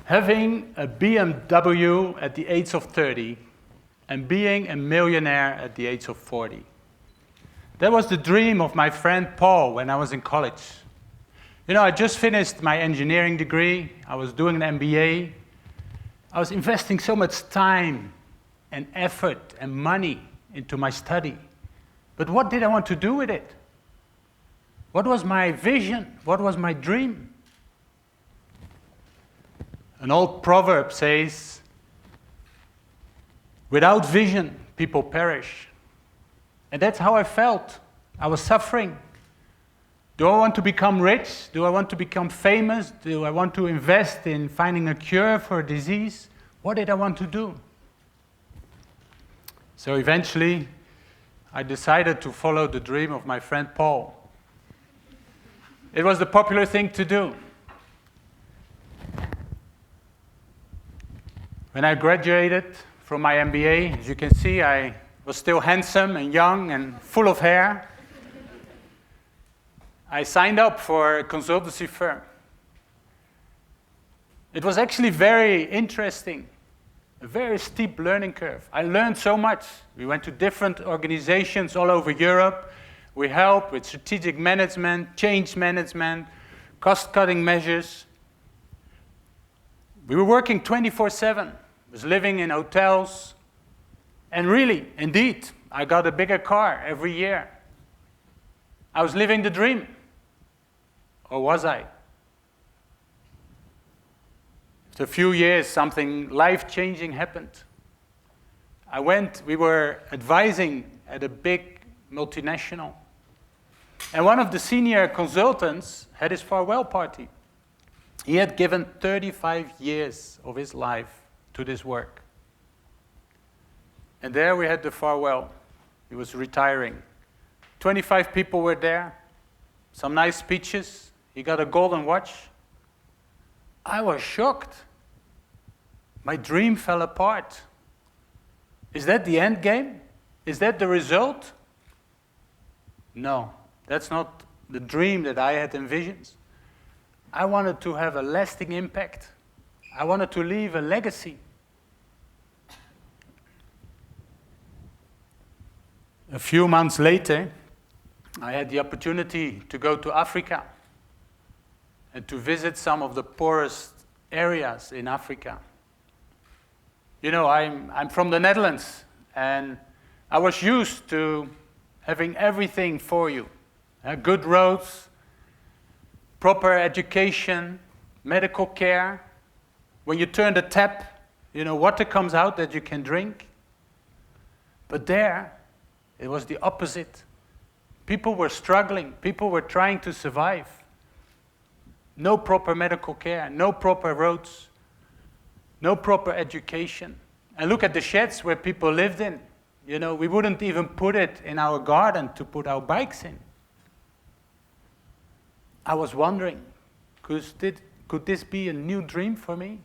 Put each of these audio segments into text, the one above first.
Having a BMW at the age of 30 and being a millionaire at the age of 40. That was the dream of my friend Paul when I was in college. You know, I just finished my engineering degree. I was doing an MBA. I was investing so much time and effort and money into my study. But what did I want to do with it? What was my vision? What was my dream? An old proverb says, without vision, people perish. And that's how I felt. I was suffering. Do I want to become rich? Do I want to become famous? Do I want to invest in finding a cure for a disease? What did I want to do? So eventually, I decided to follow the dream of my friend Paul. It was the popular thing to do. When I graduated from my MBA, as you can see, I was still handsome and young and full of hair. I signed up for a consultancy firm. It was actually very interesting, a very steep learning curve. I learned so much. We went to different organizations all over Europe. We helped with strategic management, change management, cost-cutting measures. We were working 24/7. I was living in hotels. And really, indeed, I got a bigger car every year. I was living the dream. Or was I? After a few years, something life-changing happened. We were advising at a big multinational. And one of the senior consultants had his farewell party. He had given 35 years of his life to this work. And there we had the farewell. He was retiring. 25 people were there. Some nice speeches. He got a golden watch. I was shocked. My dream fell apart. Is that the end game? Is that the result? No, that's not the dream that I had envisioned. I wanted to have a lasting impact. I wanted to leave a legacy. A few months later, I had the opportunity to go to Africa and to visit some of the poorest areas in Africa. You know, I'm from the Netherlands, and I was used to having everything for you. Good roads, proper education, medical care. When you turn the tap, you know, water comes out that you can drink. But there, it was the opposite. People were struggling. People were trying to survive. No proper medical care, no proper roads, no proper education. And look at the sheds where people lived in. You know, we wouldn't even put it in our garden to put our bikes in. I was wondering, could this be a new dream for me?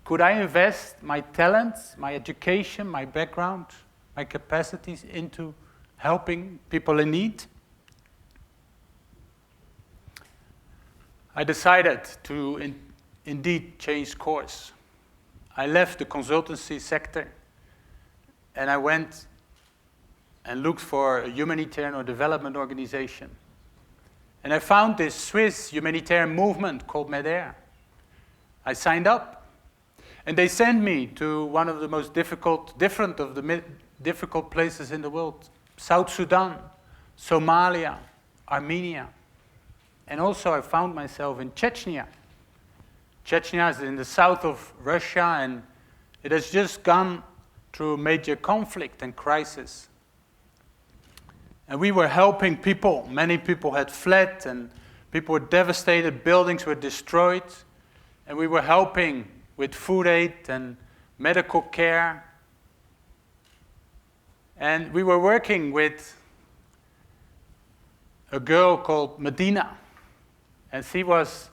Could I invest my talents, my education, my background, my capacities into helping people in need? I decided to indeed change course. I left the consultancy sector and I went and looked for a humanitarian or development organization. And I found this Swiss humanitarian movement called MEDER. I signed up and they sent me to one of the most difficult places in the world. South Sudan, Somalia, Armenia. And also I found myself in Chechnya. Chechnya is in the south of Russia, and it has just gone through major conflict and crisis. And we were helping people. Many people had fled, and people were devastated, buildings were destroyed. And we were helping with food aid and medical care. And we were working with a girl called Medina, and she was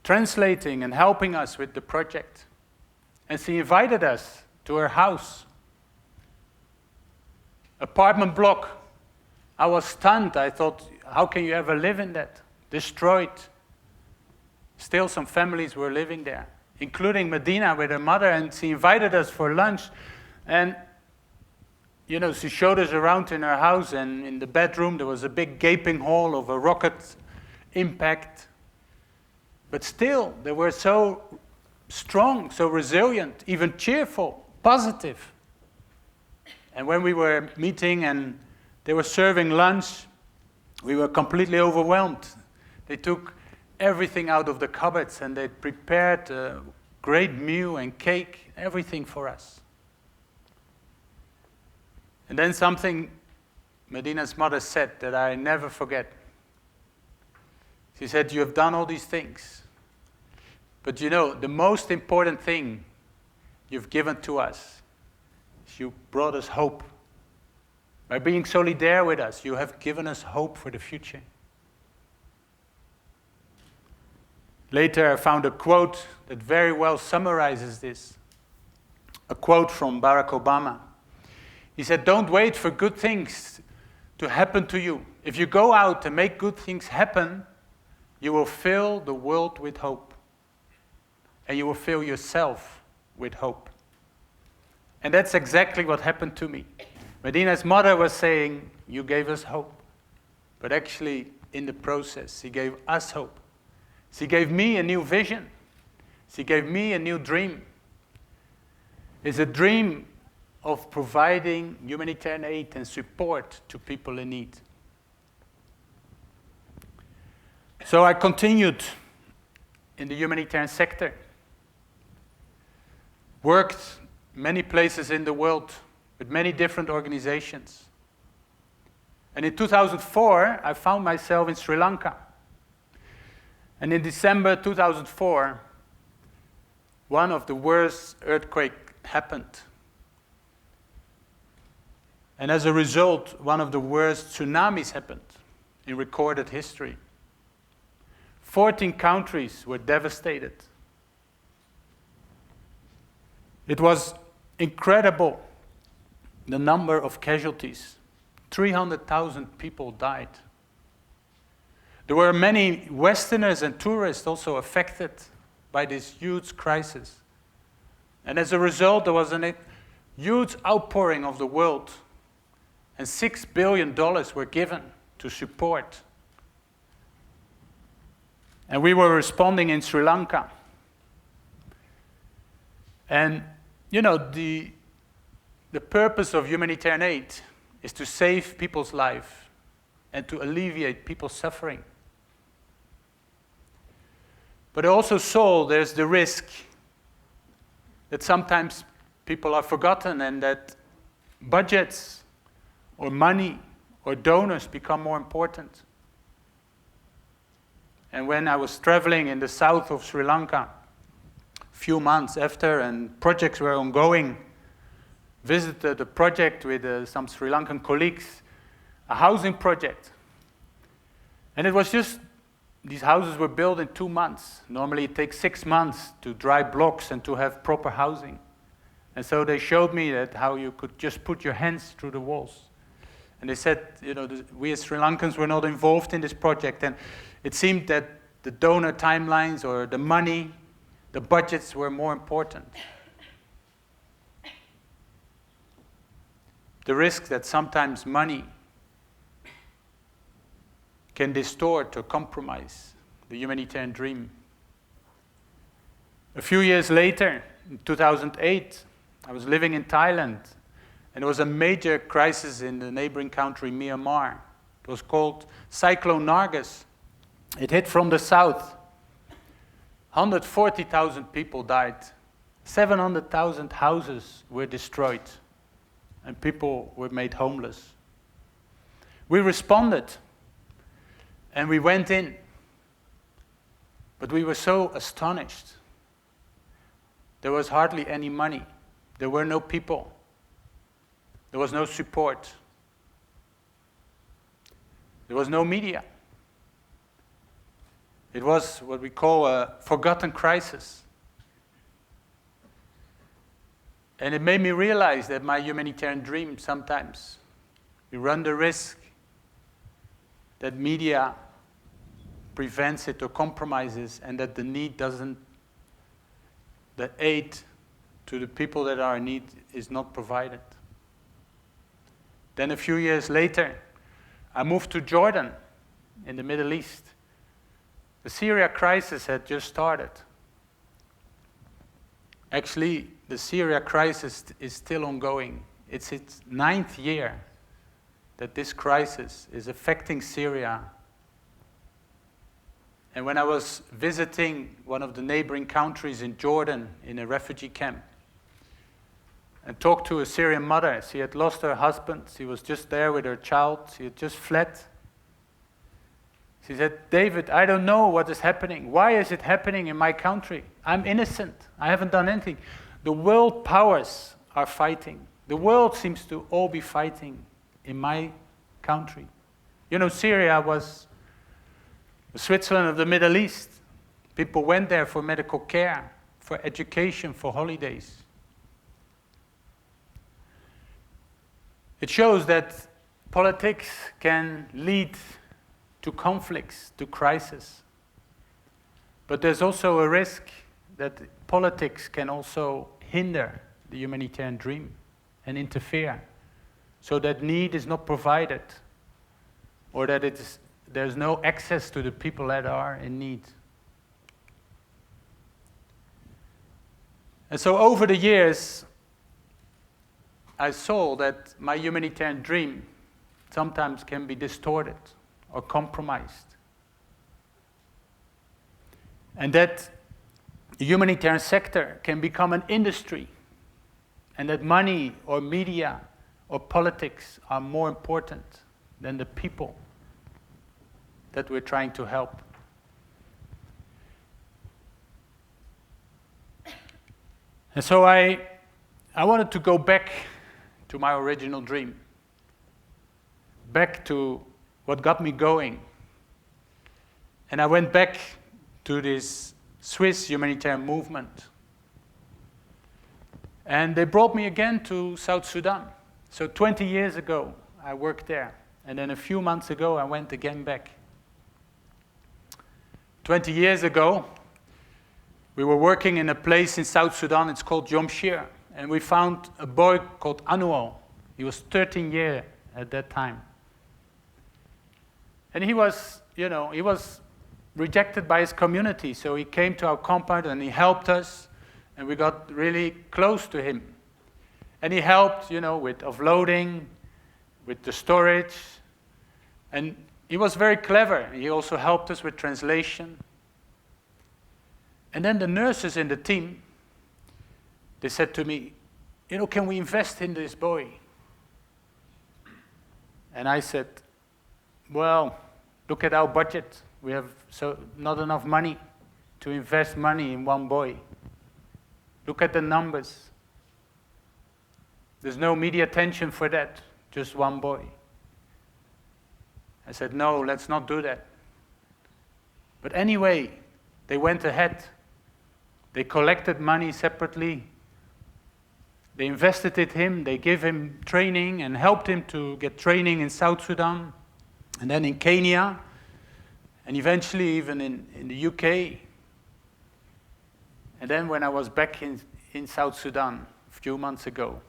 translating and helping us with the project. And she invited us to her house. Apartment block. I was stunned. I thought, how can you ever live in that? Destroyed. Still some families were living there. including Medina with her mother, and she invited us for lunch. And, she showed us around in her house, and in the bedroom there was a big gaping hole of a rocket impact. But still, they were so strong, so resilient, even cheerful, positive. And when we were meeting and they were serving lunch, we were completely overwhelmed. They took everything out of the cupboards and they prepared a great meal and cake, everything for us. And then something Medina's mother said that I never forget. She said, "You have done all these things, but the most important thing you've given to us is you brought us hope. By being solidaire with us, you have given us hope for the future." Later, I found a quote that very well summarizes this. A quote from Barack Obama. He said, "Don't wait for good things to happen to you. If you go out and make good things happen, you will fill the world with hope. And you will fill yourself with hope." And that's exactly what happened to me. Medina's mother was saying, "You gave us hope." But actually, in the process, she gave us hope. She gave me a new vision. She gave me a new dream. It's a dream of providing humanitarian aid and support to people in need. So I continued in the humanitarian sector, worked many places in the world with many different organizations. And in 2004, I found myself in Sri Lanka. And in December 2004, one of the worst earthquakes happened. And as a result, one of the worst tsunamis happened in recorded history. 14 countries were devastated. It was incredible, the number of casualties. 300,000 people died. There were many Westerners and tourists also affected by this huge crisis. And as a result, there was a huge outpouring of the world, and $6 billion were given to support. And we were responding in Sri Lanka. And, the purpose of humanitarian aid is to save people's lives and to alleviate people's suffering. But I also saw there's the risk that sometimes people are forgotten and that budgets or money or donors become more important. And when I was traveling in the south of Sri Lanka, a few months after, and projects were ongoing, visited a project with some Sri Lankan colleagues, a housing project. And it was just, these houses were built in 2 months. Normally it takes 6 months to dry blocks and to have proper housing. And so they showed me that how you could just put your hands through the walls. And they said, we as Sri Lankans were not involved in this project. And it seemed that the donor timelines or the money, the budgets were more important. The risk that sometimes money can distort or compromise the humanitarian dream. A few years later, in 2008, I was living in Thailand, and there was a major crisis in the neighboring country, Myanmar. It was called Cyclone Nargis. It hit from the south. 140,000 people died. 700,000 houses were destroyed, and people were made homeless. We responded, and we went in. But we were so astonished. There was hardly any money. There were no people. There was no support. There was no media. It was what we call a forgotten crisis. And it made me realize that my humanitarian dream sometimes, we run the risk that media prevents it or compromises, and that the need doesn't the aid to the people that are in need is not provided. Then a few years later, I moved to Jordan in the Middle East. The Syria crisis had just started. Actually, the Syria crisis is still ongoing. It's its 9th year that this crisis is affecting Syria. And when I was visiting one of the neighboring countries in Jordan in a refugee camp, and talked to a Syrian mother. She had lost her husband. She was just there with her child. She had just fled. She said, David, I don't know what is happening. Why is it happening in my country? I'm innocent. I haven't done anything. The world powers are fighting. The world seems to all be fighting in my country. You know, Syria was the Switzerland of the Middle East. People went there for medical care, for education, for holidays. It shows that politics can lead to conflicts, to crisis. But there's also a risk that politics can also hinder the humanitarian dream and interfere, so that need is not provided, or that there's no access to the people that are in need. And so over the years, I saw that my humanitarian dream sometimes can be distorted or compromised. And that the humanitarian sector can become an industry, and that money or media or politics are more important than the people that we're trying to help. And so I wanted to go back to my original dream, back to what got me going. And I went back to this Swiss humanitarian movement. And they brought me again to South Sudan. So 20 years ago, I worked there. And then a few months ago, I went again back. 20 years ago, we were working in a place in South Sudan, it's called Jomshir. And we found a boy called Anual. He was 13 years at that time. And he was rejected by his community. So he came to our compound and he helped us. And we got really close to him. And he helped, with offloading, with the storage. And he was very clever. He also helped us with translation. And then the nurses in the team, they said to me, can we invest in this boy? And I said, well, look at our budget. We have not enough money to invest money in one boy. Look at the numbers. There's no media attention for that, just one boy. I said, no, let's not do that. But anyway, they went ahead. They collected money separately. They invested in him. They gave him training and helped him to get training in South Sudan, and then in Kenya, and eventually even in the UK. And then when I was back in South Sudan a few months ago,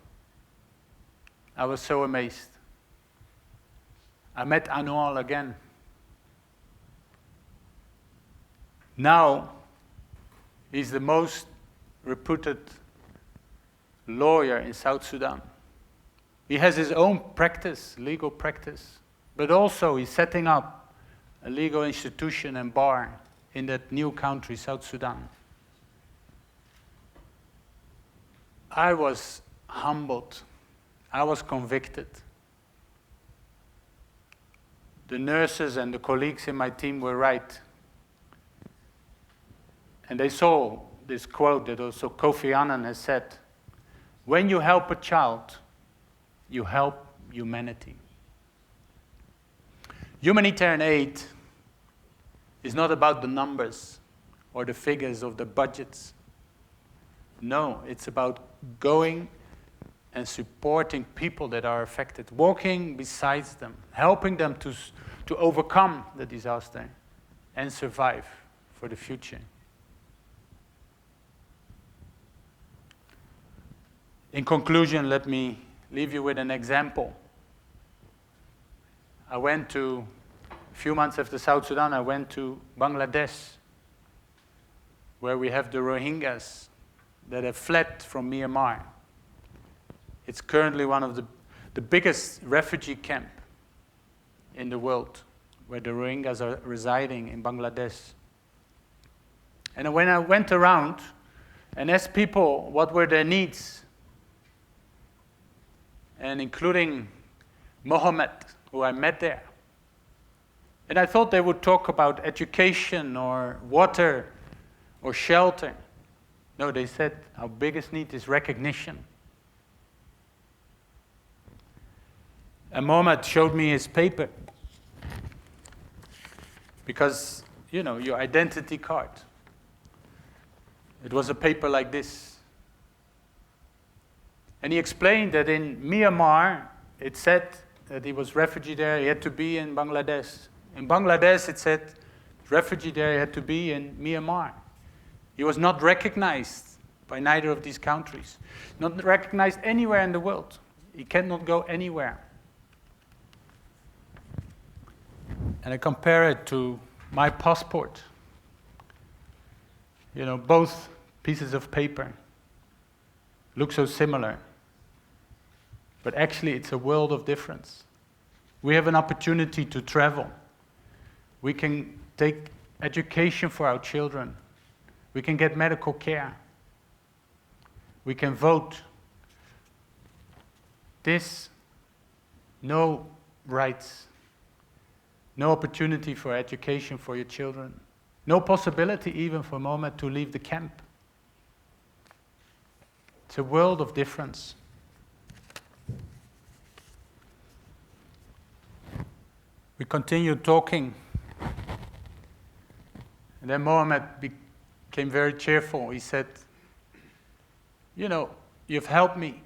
I was so amazed. I met Anual again. Now, he's the most reputed lawyer in South Sudan. He has his own practice, legal practice, but also he's setting up a legal institution and bar in that new country, South Sudan. I was humbled. I was convicted. The nurses and the colleagues in my team were right. And they saw this quote that also Kofi Annan has said, when you help a child, you help humanity. Humanitarian aid is not about the numbers or the figures of the budgets. No, it's about going and supporting people that are affected, walking beside them, helping them to overcome the disaster and survive for the future. In conclusion, let me leave you with an example. A few months after South Sudan, I went to Bangladesh, where we have the Rohingyas that have fled from Myanmar. It's currently one of the biggest refugee camp in the world, where the Rohingyas are residing in Bangladesh. And when I went around and asked people what were their needs, and including Mohammed, who I met there, and I thought they would talk about education or water or shelter. No, they said our biggest need is recognition. And Mohammed showed me his paper. Because, your identity card. It was a paper like this. And he explained that in Myanmar, it said that he was refugee there, he had to be in Bangladesh. In Bangladesh, it said refugee there, he had to be in Myanmar. He was not recognized by neither of these countries. Not recognized anywhere in the world. He cannot go anywhere. And I compare it to my passport. Both pieces of paper look so similar. But actually, it's a world of difference. We have an opportunity to travel. We can take education for our children. We can get medical care. We can vote. No rights. No opportunity for education for your children. No possibility even for a moment to leave the camp. It's a world of difference. We continued talking. And then Mohammed became very cheerful. He said, you've helped me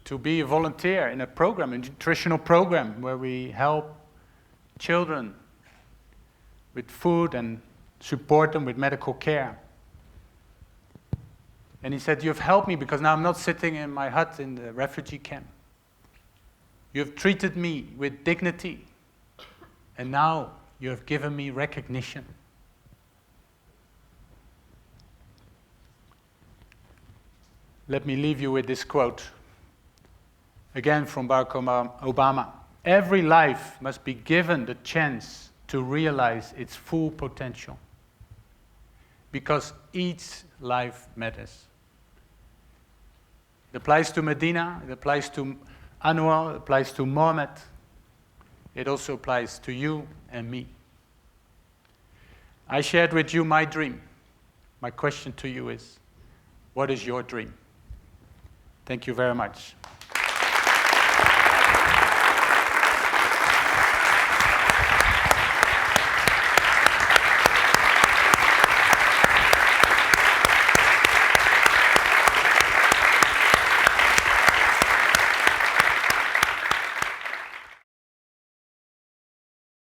to be a volunteer in a program, a nutritional program, where we help children with food and support them with medical care. And he said, you've helped me because now I'm not sitting in my hut in the refugee camp. You've treated me with dignity, and now you have given me recognition. Let me leave you with this quote, again from Barack Obama. Every life must be given the chance to realize its full potential, because each life matters. It applies to Medina, it applies to Anwar, it applies to Mohammed. It also applies to you and me. I shared with you my dream. My question to you is, what is your dream? Thank you very much.